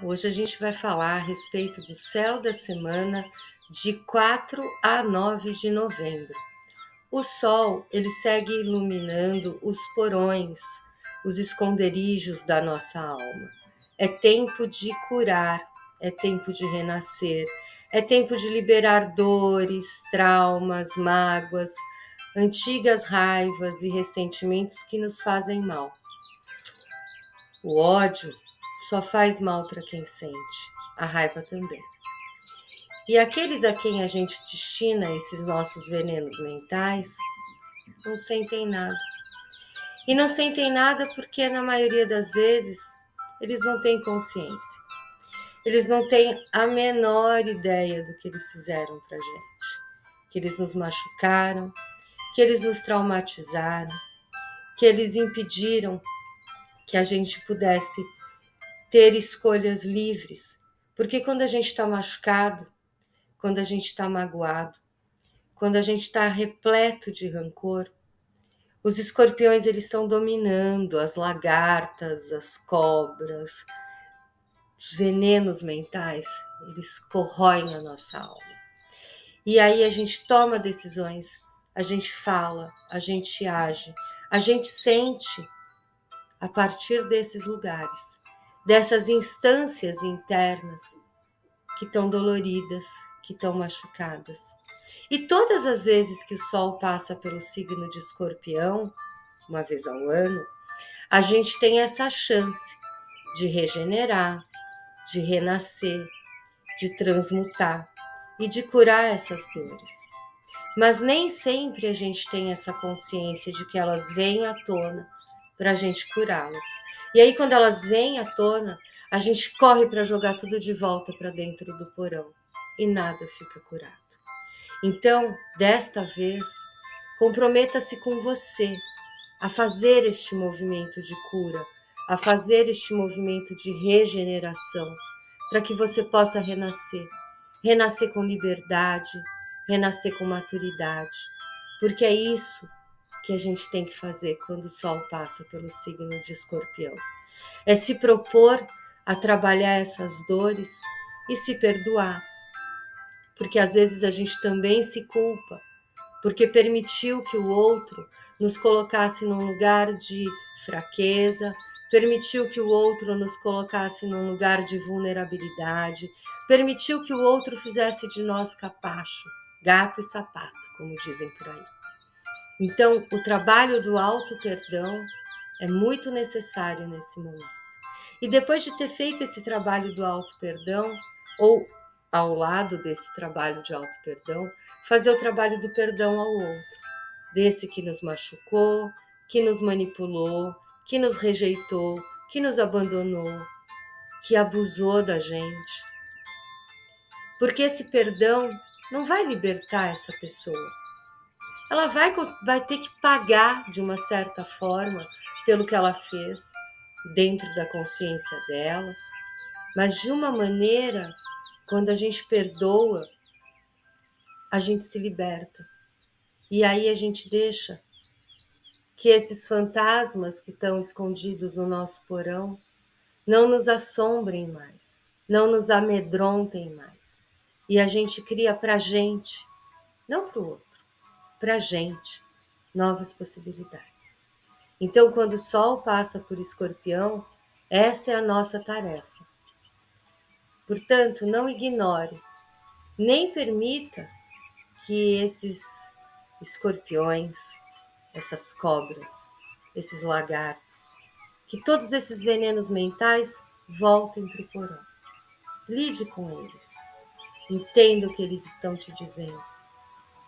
Hoje a gente vai falar a respeito do céu da semana de 4 a 9 de novembro. O sol, ele segue iluminando os porões, os esconderijos da nossa alma. É tempo de curar, é tempo de renascer, é tempo de liberar dores, traumas, mágoas, antigas raivas e ressentimentos que nos fazem mal. O ódio só faz mal para quem sente, a raiva também. E aqueles a quem a gente destina esses nossos venenos mentais não sentem nada. E não sentem nada porque, na maioria das vezes, eles não têm consciência. Eles não têm a menor ideia do que eles fizeram pra gente. Que eles nos machucaram, que eles nos traumatizaram, que eles impediram que a gente pudesse ter escolhas livres. Porque quando a gente está machucado, quando a gente está magoado, quando a gente está repleto de rancor, os escorpiões eles estão dominando as lagartas, as cobras, os venenos mentais, eles corroem a nossa alma. E aí a gente toma decisões, a gente fala, a gente age, a gente sente a partir desses lugares, dessas instâncias internas que estão doloridas, que estão machucadas. E todas as vezes que o Sol passa pelo signo de Escorpião, uma vez ao ano, a gente tem essa chance de regenerar, de renascer, de transmutar e de curar essas dores. Mas nem sempre a gente tem essa consciência de que elas vêm à tona para a gente curá-las. E aí, quando elas vêm à tona, a gente corre para jogar tudo de volta para dentro do porão e nada fica curado. Então, desta vez, comprometa-se com você a fazer este movimento de cura, a fazer este movimento de regeneração, para que você possa renascer. Renascer com liberdade, renascer com maturidade, porque é isso que a gente tem que fazer quando o Sol passa pelo signo de Escorpião. É se propor a trabalhar essas dores e se perdoar, porque às vezes a gente também se culpa, porque permitiu que o outro nos colocasse num lugar de fraqueza, permitiu que o outro nos colocasse num lugar de vulnerabilidade, permitiu que o outro fizesse de nós capacho, gato e sapato, como dizem por aí. Então, o trabalho do auto-perdão é muito necessário nesse momento. E depois de ter feito esse trabalho do auto-perdão, ou ao lado desse trabalho de auto-perdão, fazer o trabalho do perdão ao outro, desse que nos machucou, que nos manipulou, que nos rejeitou, que nos abandonou, que abusou da gente. Porque esse perdão não vai libertar essa pessoa. Ela vai ter que pagar de uma certa forma pelo que ela fez dentro da consciência dela, mas de uma maneira, quando a gente perdoa, a gente se liberta. E aí a gente deixa que esses fantasmas que estão escondidos no nosso porão não nos assombrem mais, não nos amedrontem mais. E a gente cria pra gente, não pro outro, pra gente, novas possibilidades. Então, quando o Sol passa por Escorpião, essa é a nossa tarefa. Portanto, não ignore, nem permita que esses escorpiões, essas cobras, esses lagartos, que todos esses venenos mentais voltem para o porão. Lide com eles. Entenda o que eles estão te dizendo.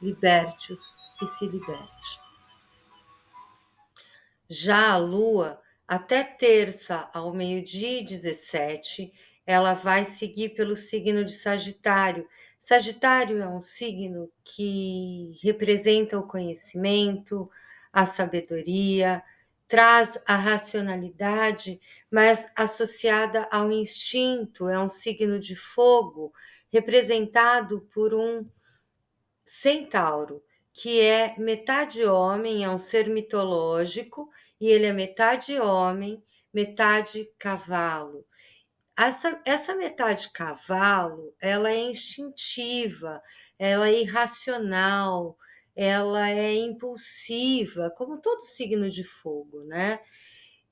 Liberte-os e se liberte. Já a Lua, até terça ao 12h17, ela vai seguir pelo signo de Sagitário. Sagitário é um signo que representa o conhecimento, a sabedoria, traz a racionalidade, mas associada ao instinto. É um signo de fogo, representado por um centauro, que é metade homem, é um ser mitológico, e ele é metade homem, metade cavalo. Essa metade cavalo, ela é instintiva, ela é irracional, ela é impulsiva, como todo signo de fogo, né?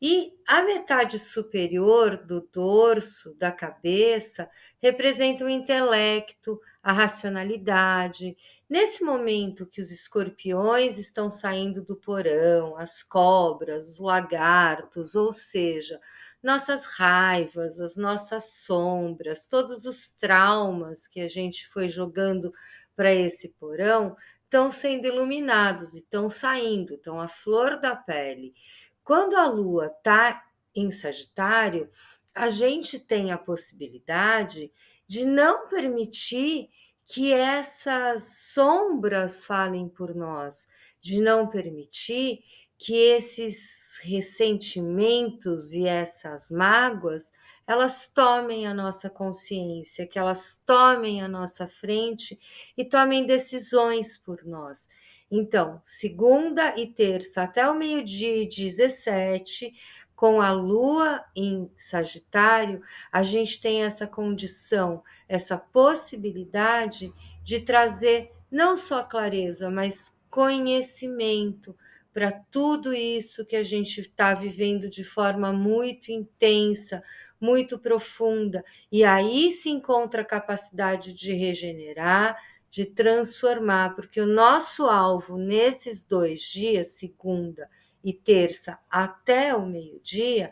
E a metade superior do dorso, da cabeça, representa o intelecto, a racionalidade. Nesse momento que os escorpiões estão saindo do porão, as cobras, os lagartos, ou seja, nossas raivas, as nossas sombras, todos os traumas que a gente foi jogando para esse porão, estão sendo iluminados e estão saindo, estão à flor da pele. Quando a Lua está em Sagitário, a gente tem a possibilidade de não permitir que essas sombras falem por nós, de não permitir que esses ressentimentos e essas mágoas elas tomem a nossa consciência, que elas tomem a nossa frente e tomem decisões por nós. Então, segunda e terça até o meio-dia e 17, com a Lua em Sagitário, a gente tem essa condição, essa possibilidade de trazer não só clareza, mas conhecimento para tudo isso que a gente está vivendo de forma muito intensa, muito profunda. E aí se encontra a capacidade de regenerar, de transformar, porque o nosso alvo nesses 2 dias, segunda e terça, até o meio-dia,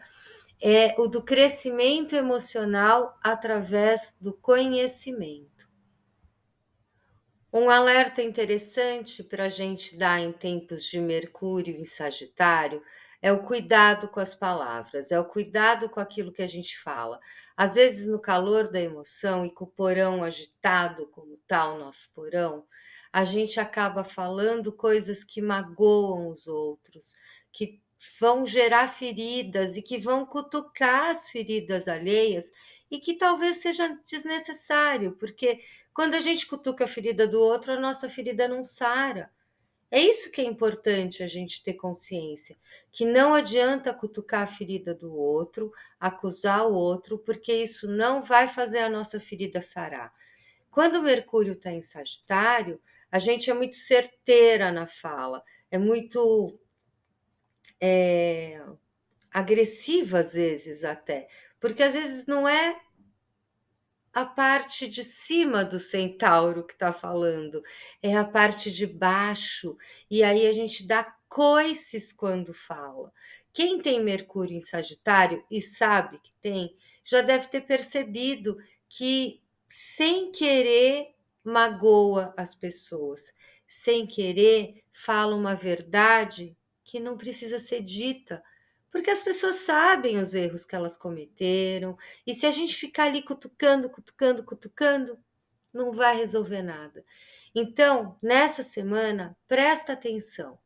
é o do crescimento emocional através do conhecimento. Um alerta interessante para a gente dar em tempos de Mercúrio em Sagitário é o cuidado com as palavras, é o cuidado com aquilo que a gente fala. Às vezes, no calor da emoção e com o porão agitado, como está o nosso porão, a gente acaba falando coisas que magoam os outros, que vão gerar feridas e que vão cutucar as feridas alheias e que talvez seja desnecessário, porque quando a gente cutuca a ferida do outro, a nossa ferida não sara. É isso que é importante a gente ter consciência, que não adianta cutucar a ferida do outro, acusar o outro, porque isso não vai fazer a nossa ferida sarar. Quando o Mercúrio está em Sagitário, a gente é muito certeira na fala, é muito agressiva às vezes até, porque às vezes não é a parte de cima do centauro que está falando, é a parte de baixo, e aí a gente dá coices quando fala. Quem tem Mercúrio em Sagitário e sabe que tem, já deve ter percebido que, sem querer, magoa as pessoas, sem querer, fala uma verdade que não precisa ser dita, porque as pessoas sabem os erros que elas cometeram, e se a gente ficar ali cutucando, cutucando, cutucando, não vai resolver nada. Então, nessa semana, presta atenção,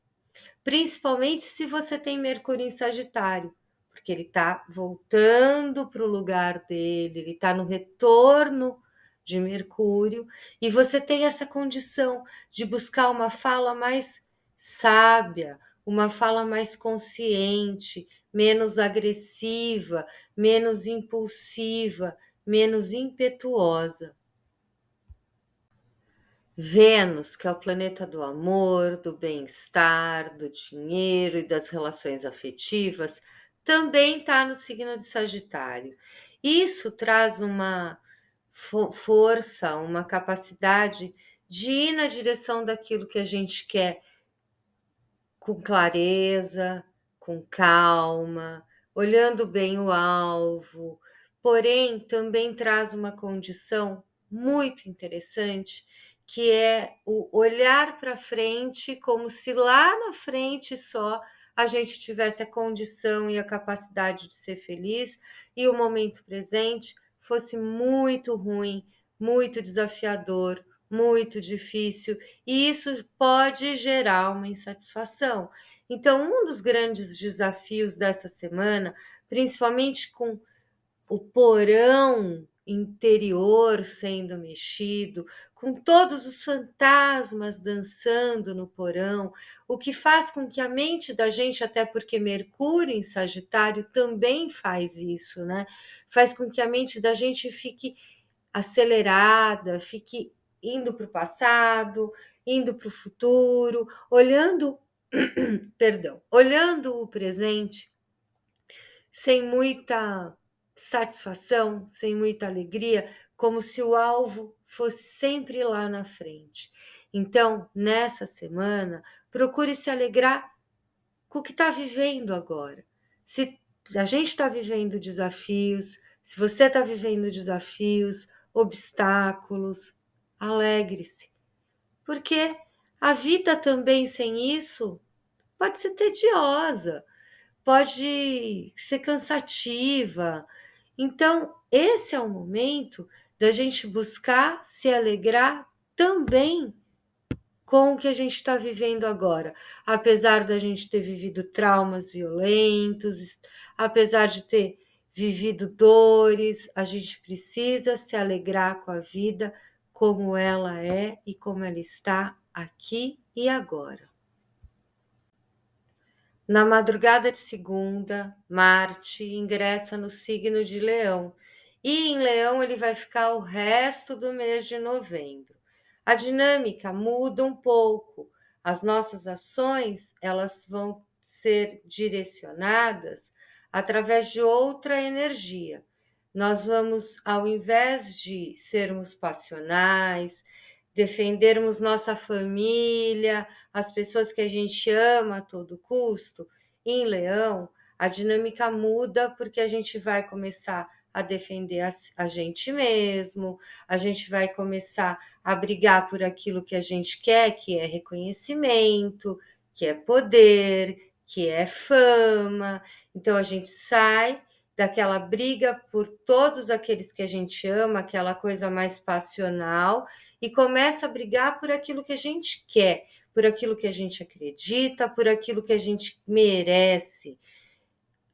principalmente se você tem Mercúrio em Sagitário, porque ele está voltando para o lugar dele, ele está no retorno de Mercúrio, e você tem essa condição de buscar uma fala mais sábia, uma fala mais consciente, menos agressiva, menos impulsiva, menos impetuosa. Vênus, que é o planeta do amor, do bem-estar, do dinheiro e das relações afetivas, também está no signo de Sagitário. Isso traz uma força, uma capacidade de ir na direção daquilo que a gente quer com clareza, com calma, olhando bem o alvo, porém também traz uma condição muito interessante, que é o olhar para frente como se lá na frente só a gente tivesse a condição e a capacidade de ser feliz e o momento presente fosse muito ruim, muito desafiador, muito difícil, e isso pode gerar uma insatisfação. Então, um dos grandes desafios dessa semana, principalmente com o porão interior sendo mexido, com todos os fantasmas dançando no porão, o que faz com que a mente da gente, até porque Mercúrio em Sagitário também faz isso, né? Faz com que a mente da gente fique acelerada, fique indo para o passado, indo para o futuro, olhando, perdão, olhando o presente sem muita satisfação, sem muita alegria, como se o alvo fosse sempre lá na frente. Então, nessa semana, procure se alegrar com o que está vivendo agora. Se a gente está vivendo desafios, se você está vivendo desafios, obstáculos, alegre-se. Porque a vida também sem isso pode ser tediosa, pode ser cansativa. Então, esse é o momento da gente buscar se alegrar também com o que a gente está vivendo agora. Apesar da gente ter vivido traumas violentos, apesar de ter vivido dores, a gente precisa se alegrar com a vida como ela é e como ela está aqui e agora. Na madrugada de segunda, Marte ingressa no signo de Leão, e em Leão ele vai ficar o resto do mês de novembro. A dinâmica muda um pouco. As nossas ações, elas vão ser direcionadas através de outra energia. Nós vamos, ao invés de sermos passionais, defendermos nossa família, as pessoas que a gente ama a todo custo, em Leão, a dinâmica muda porque a gente vai começar a defender a gente mesmo, a gente vai começar a brigar por aquilo que a gente quer, que é reconhecimento, que é poder, que é fama. Então a gente sai daquela briga por todos aqueles que a gente ama, aquela coisa mais passional, e começa a brigar por aquilo que a gente quer, por aquilo que a gente acredita, por aquilo que a gente merece.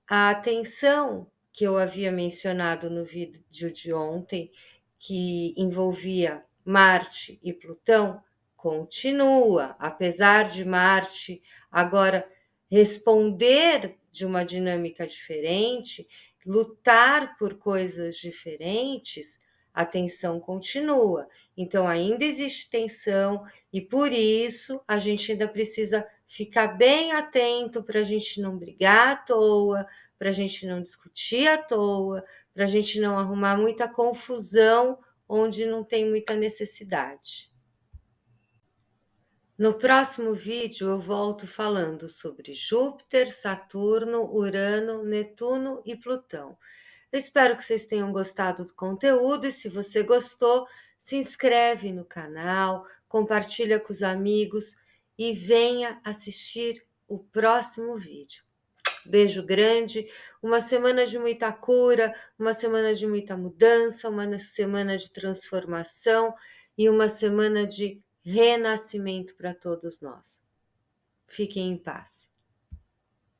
A atenção que eu havia mencionado no vídeo de ontem, que envolvia Marte e Plutão, continua, apesar de Marte agora responder de uma dinâmica diferente, lutar por coisas diferentes, a tensão continua. Então, ainda existe tensão e por isso a gente ainda precisa ficar bem atento para a gente não brigar à toa, para a gente não discutir à toa, para a gente não arrumar muita confusão onde não tem muita necessidade. No próximo vídeo eu volto falando sobre Júpiter, Saturno, Urano, Netuno e Plutão. Eu espero que vocês tenham gostado do conteúdo e se você gostou, se inscreve no canal, compartilha com os amigos e venha assistir o próximo vídeo. Beijo grande, uma semana de muita cura, uma semana de muita mudança, uma semana de transformação e uma semana de renascimento para todos nós. Fiquem em paz.